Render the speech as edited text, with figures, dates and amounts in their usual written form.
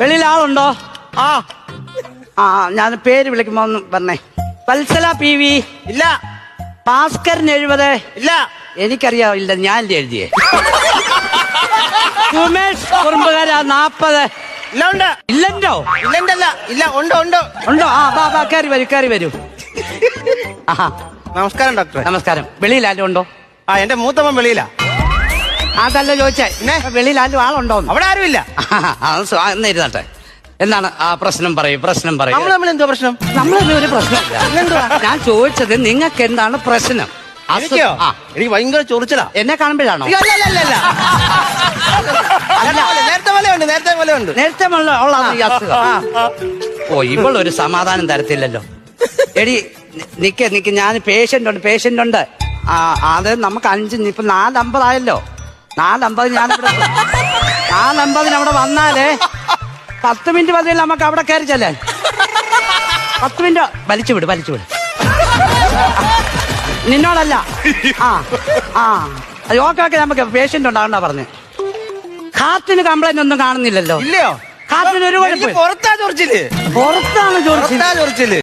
വെളിയിൽ ആളുണ്ടോ? ആ ആ ഞാൻ പേര് വിളിക്കുമ്പോ ഒന്ന് പറഞ്ഞേ. Vatsala P V. ഇല്ല. ഭാസ്കരൻ 70. ഇല്ല. എനിക്കറിയാം, ഇല്ല ഞാൻ എഴുതിയേ. ഉമേഷ് കുറുമ്പുകാര 40. ഇല്ല ഉണ്ട്. ഇല്ലല്ലോ. ഇല്ലല്ല. ഇല്ല ഉണ്ട് ഉണ്ട്. ഉണ്ടോ? ആ ബാ കയറി വരൂ കയറി വരൂ. ആഹാ നമസ്കാരം ഡോക്ടറെ. നമസ്കാരം. വെളിയിൽ ആരും ഉണ്ടോ? ആ എന്റെ മൂത്തമ്മൻ വെളിയിലാ. അതല്ല ചോദിച്ചേ, വെളിയിൽ ആരും ആളുണ്ടോ? അവിടെ ആരുമില്ല. ഇരുന്നട്ടെ. എന്താണ് ആ പ്രശ്നം പറയൂ, പ്രശ്നം പറയൂ. നമ്മൾ തമ്മിൽ എന്തോ പ്രശ്നം? നമ്മളൊന്നും ഒരു പ്രശ്നമില്ല. ഞാൻ ചോദിച്ചത് നിങ്ങൾക്ക് എന്താണ് പ്രശ്നം? എനിക്കോ? എനിക്ക് ഭയങ്കര ചൊറിച്ചിലാ. എന്നെ കാണുമ്പോഴാണോ? നേരത്തെ പോലെ ഉണ്ട്. നേരത്തെ പോലെ ഉണ്ട്. നേരത്തെ ഉള്ള ഈ അസുഖം. ഓ ഇവളൊരു സമാധാനം തരത്തില്ലല്ലോ. എടി നിക്ക് ഞാൻ പേഷ്യന്റ് ഉണ്ട്. ആ അത് നമുക്ക് 5 ഇപ്പൊ 4:50 ആയല്ലോ. 4:50 ഞാനിവിടെ 4:50 അവിടെ വന്നാലേ 10 മിനിറ്റ് മതിയല്ലോ നമുക്ക് അവിടെ കയറി ചെല്ലാൻ. 10 മിനിറ്റ് വലിച്ചു വിട്. നിന്നോടല്ല. ഓക്കെ നമുക്ക് പേഷ്യന്റ് ഉണ്ടാകണ്ട പറഞ്ഞു. ഹാർട്ടിന് കംപ്ലൈന്റ് ഒന്നും കാണുന്നില്ലല്ലോ. ഇല്ലയോ? ഹാർട്ടിന് ഒരു കുഴപ്പം. പുറത്താ ചൊറിച്ചില്. പുറത്താണ് ചൊറിച്ചില്.